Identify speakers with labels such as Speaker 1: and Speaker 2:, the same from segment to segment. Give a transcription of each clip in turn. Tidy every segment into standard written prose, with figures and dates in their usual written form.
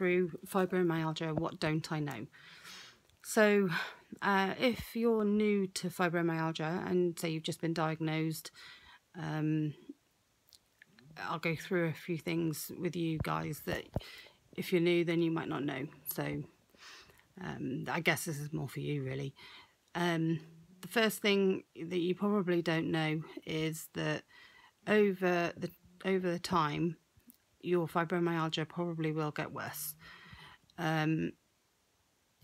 Speaker 1: through fibromyalgia, what don't I know? So if you're new to fibromyalgia and say you've just been diagnosed, I'll go through a few things with you guys that if you're new then you might not know. So I guess this is more for you really. The first thing that you probably don't know is that over the time your fibromyalgia probably will get worse. In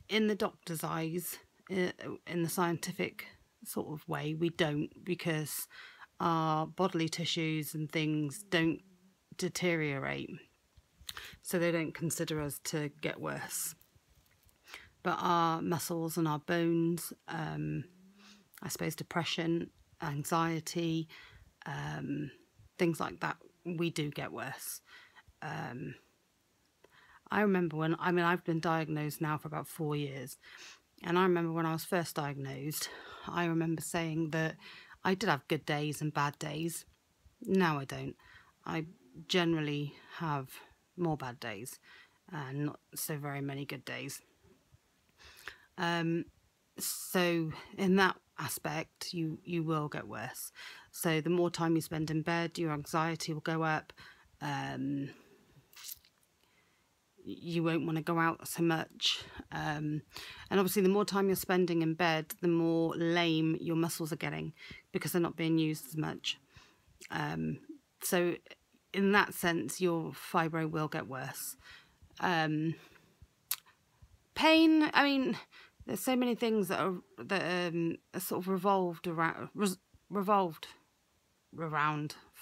Speaker 1: the doctor's eyes, in the scientific sort of way, we don't, because our bodily tissues and things don't deteriorate, so they don't consider us to get worse. But our muscles and our bones, I suppose depression, anxiety, things like that, we do get worse. I remember when, I've been diagnosed now for about 4 years, and I remember when I was first diagnosed, I remember saying that I did have good days and bad days. Now I don't. I generally have more bad days and not so very many good days. So in that aspect, you will get worse. So the more time you spend in bed, your anxiety will go up. You won't want to go out so much, and obviously the more time you're spending in bed, the more lame your muscles are getting because they're not being used as much. So in that sense, your fibro will get worse. Pain, I mean, there's so many things that are sort of revolved around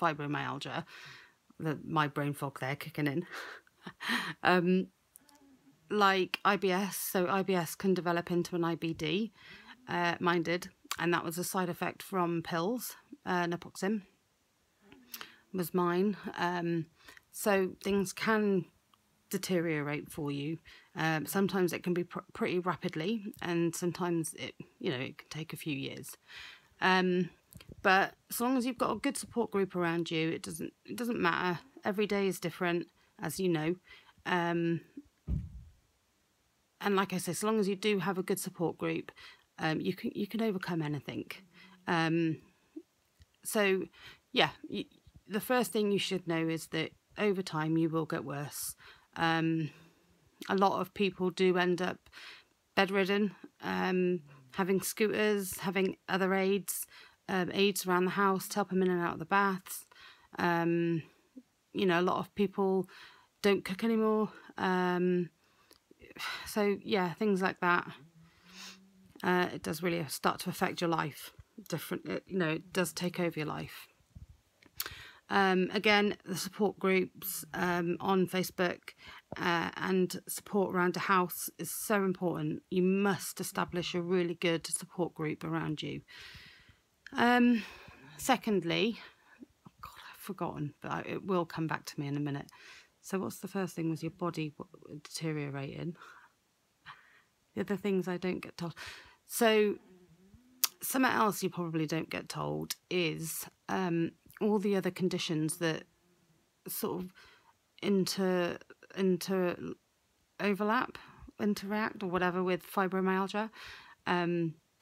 Speaker 1: fibromyalgia. My brain fog there kicking in. Like IBS, so IBS can develop into an IBD, mine did, and that was a side effect from pills. Naproxen was mine. So things can deteriorate for you. Sometimes it can be pretty rapidly, and sometimes it can take a few years. But as long as you've got a good support group around you, it doesn't matter. Every day is different, as you know. And like I say, so long as you do have a good support group, you can overcome anything. So yeah, the first thing you should know is that over time you will get worse. A lot of people do end up bedridden, having scooters, having other aids around the house to help them in and out of the baths. A lot of people don't cook anymore. So yeah, things like that. It does really start to affect your life. It does take over your life. Again, the support groups on Facebook and support around the house is so important. You must establish a really good support group around you. Secondly, oh God, I've forgotten, but it will come back to me in a minute. So what's the first thing? Was your body deteriorating? The other things I don't get told. So something else you probably don't get told is all the other conditions that sort of interact or whatever with fibromyalgia.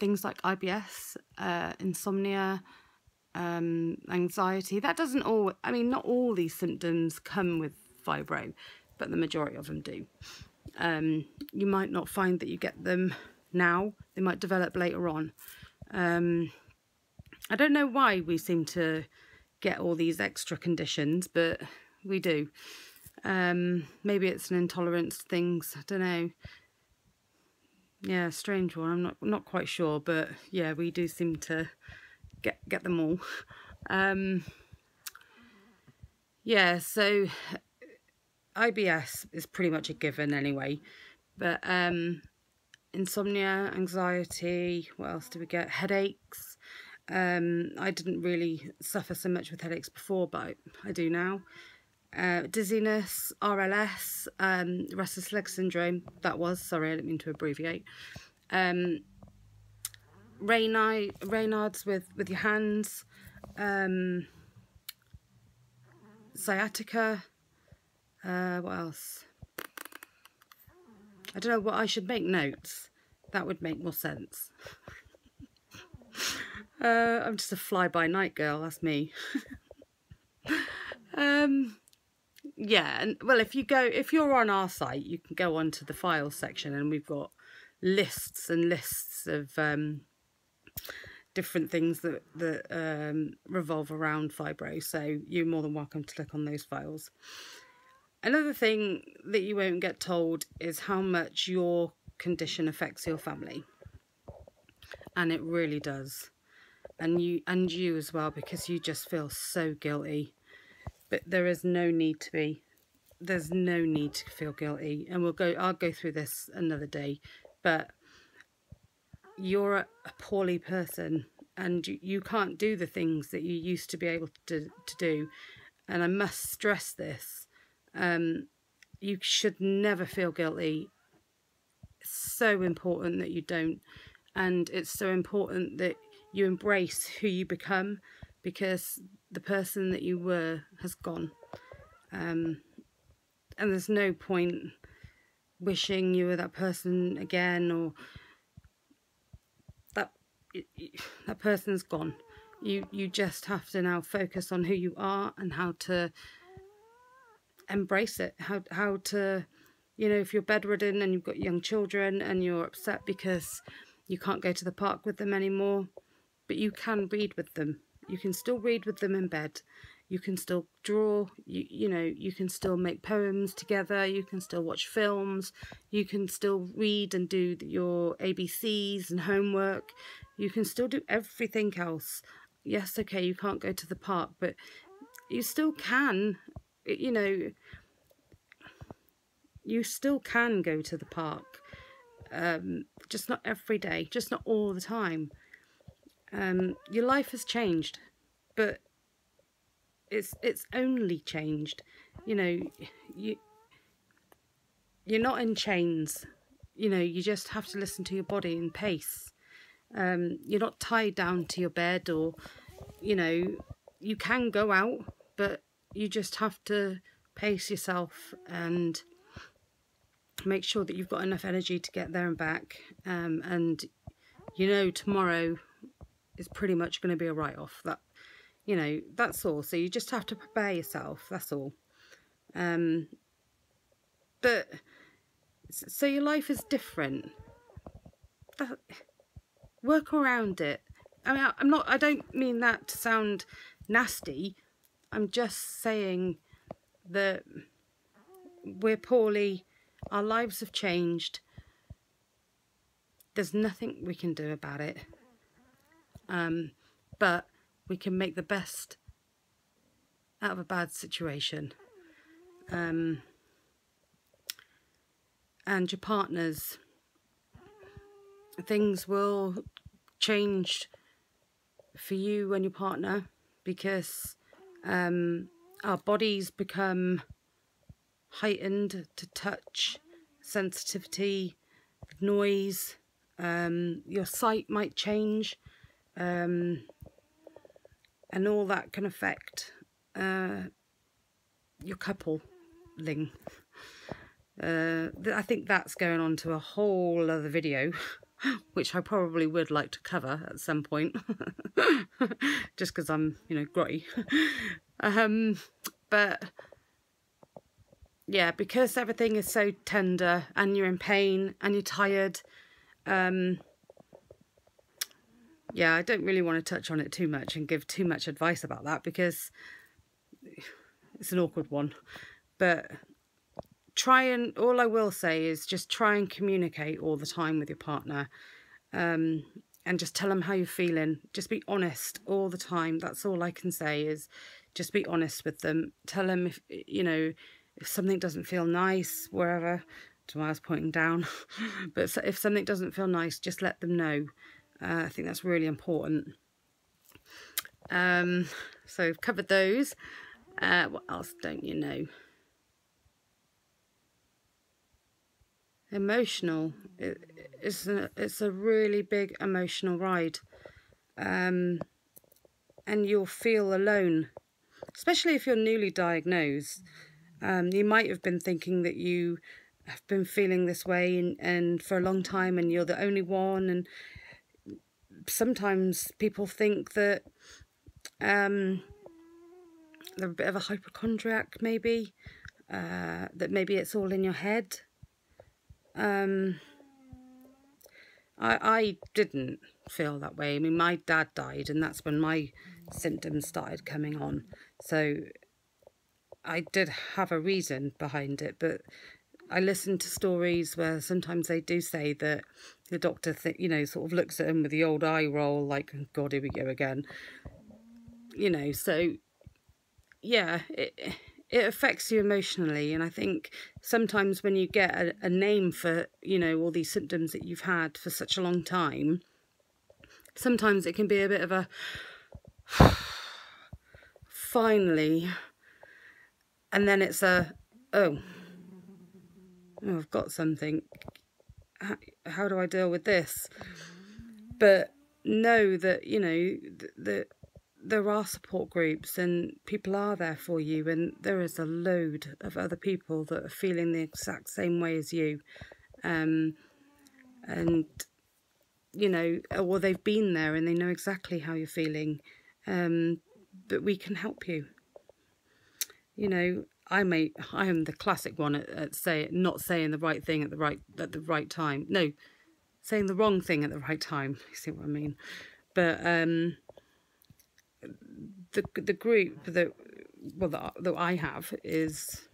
Speaker 1: Things like IBS, insomnia, anxiety. That doesn't all, not all these symptoms come with fibro, but the majority of them do. You might not find that you get them now. They might develop later on. I don't know why we seem to get all these extra conditions, but we do. Maybe it's an intolerance to things. I don't know. Yeah, strange one. I'm not quite sure, but yeah, we do seem to get them all. Yeah, so IBS is pretty much a given anyway, but insomnia, anxiety, what else do we get? Headaches. I didn't really suffer so much with headaches before, but I do now. Dizziness, RLS, restless leg syndrome. Sorry, I didn't mean to abbreviate. Raynaud's with your hands. Sciatica. What else? I don't know what I should make notes. That would make more sense. I'm just a fly-by-night girl, that's me. Yeah, and well, if you're on our site, you can go onto the files section, and we've got lists and lists of different things that revolve around fibro. So you're more than welcome to click on those files. Another thing that you won't get told is how much your condition affects your family, and it really does, and you as well, because you just feel so guilty. But there is no need to be. There's no need to feel guilty, and I'll go through this another day. But you're a poorly person, and you can't do the things that you used to be able to do. And I must stress this. You should never feel guilty. It's so important that you don't, and it's so important that you embrace who you become, because the person that you were has gone, and there's no point wishing you were that person again, or that person's gone. You just have to now focus on who you are and how to embrace it, how to, you know, if you're bedridden and you've got young children and you're upset because you can't go to the park with them anymore, but you can read with them. You can still read with them in bed. You can still draw. You know, you can still make poems together. You can still watch films. You can still read and do your ABCs and homework. You can still do everything else. Yes, okay, you can't go to the park, but you still can, you know, you still can go to the park. Just not every day, just not all the time. Your life has changed, but it's only changed. You know, you're not in chains. You know, you just have to listen to your body and pace. You're not tied down to your bed, or, you know, you can go out, but you just have to pace yourself and make sure that you've got enough energy to get there and back. And, you know, tomorrow is pretty much going to be a write-off. That, you know, that's all. So you just have to prepare yourself, that's all. But so your life is different. Work around it. I mean, I don't mean that to sound nasty. I'm just saying that we're poorly, our lives have changed. There's nothing we can do about it. But we can make the best out of a bad situation. And your partners, things will change for you and your partner, because our bodies become heightened to touch, sensitivity, noise. Your sight might change, and all that can affect your coupling. I think that's going on to a whole other video, which I probably would like to cover at some point, just because I'm, you know, grotty. But yeah, because everything is so tender and you're in pain and you're tired, yeah, I don't really want to touch on it too much and give too much advice about that, because it's an awkward one. But all I will say is just try and communicate all the time with your partner, and just tell them how you're feeling. Just be honest all the time. That's all I can say, is just be honest with them. Tell them if, you know, if something doesn't feel nice, wherever, to where I was pointing down, but if something doesn't feel nice, just let them know. I think that's really important. So I've covered those. What else don't you know? Emotional. It's a really big emotional ride. And you'll feel alone, especially if you're newly diagnosed. You might have been thinking that you have been feeling this way and for a long time, and you're the only one. And sometimes people think that they're a bit of a hypochondriac, maybe, that maybe it's all in your head. I didn't feel that way. I mean, my dad died, and that's when my symptoms started coming on. So I did have a reason behind it, but I listened to stories where sometimes they do say that the doctor, you know, sort of looks at him with the old eye roll, like, God, here we go again. You know, so yeah, it affects you emotionally. And I think sometimes when you get a name for, you know, all these symptoms that you've had for such a long time, sometimes it can be a bit of a finally, and then it's a, oh, I've got something. How do I deal with this? But know that, you know, there are support groups and people are there for you, and there is a load of other people that are feeling the exact same way as you, and you know, or they've been there and they know exactly how you're feeling, but we can help you. You know, I am the classic one at not saying the right thing at the right time. No, saying the wrong thing at the right time. You see what I mean? But the group that I have it's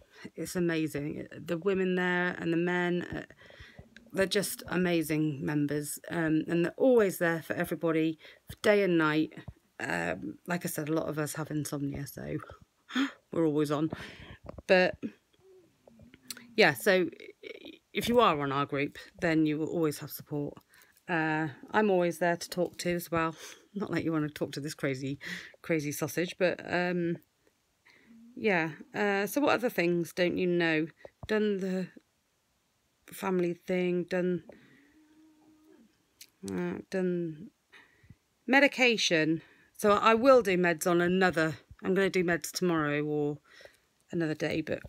Speaker 1: amazing. The women there and the men, they're just amazing members, and they're always there for everybody, day and night. Like I said, a lot of us have insomnia, so we're always on. But yeah, so if you are on our group, then you will always have support. I'm always there to talk to as well. Not like you want to talk to this crazy sausage, but yeah. So what other things don't you know? Done the family thing, done medication. So I will do meds on another. I'm going to do meds tomorrow or another day, but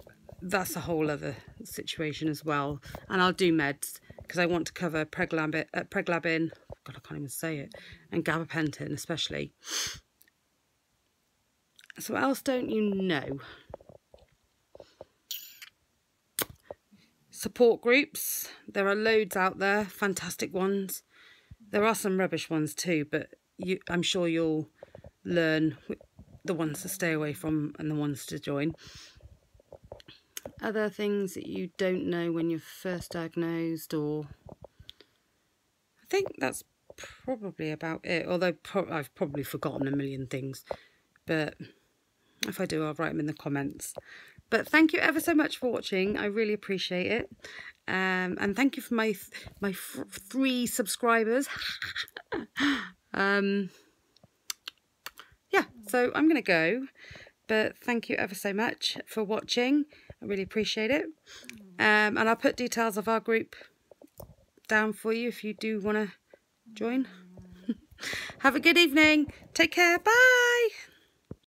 Speaker 1: that's a whole other situation as well. And I'll do meds because I want to cover preglabin, God, I can't even say it, and gabapentin especially. So what else don't you know? Support groups. There are loads out there, fantastic ones. There are some rubbish ones too, but I'm sure you'll learn the ones to stay away from and the ones to join. Other things that you don't know when you're first diagnosed, or I think that's probably about it, although I've probably forgotten a million things, but if I do, I'll write them in the comments. But thank you ever so much for watching. I really appreciate it, and thank you for my 3 subscribers. Yeah, so I'm gonna go, but thank you ever so much for watching. I really appreciate it, and I'll put details of our group down for you if you do want to join. Have a good evening. Take care. Bye.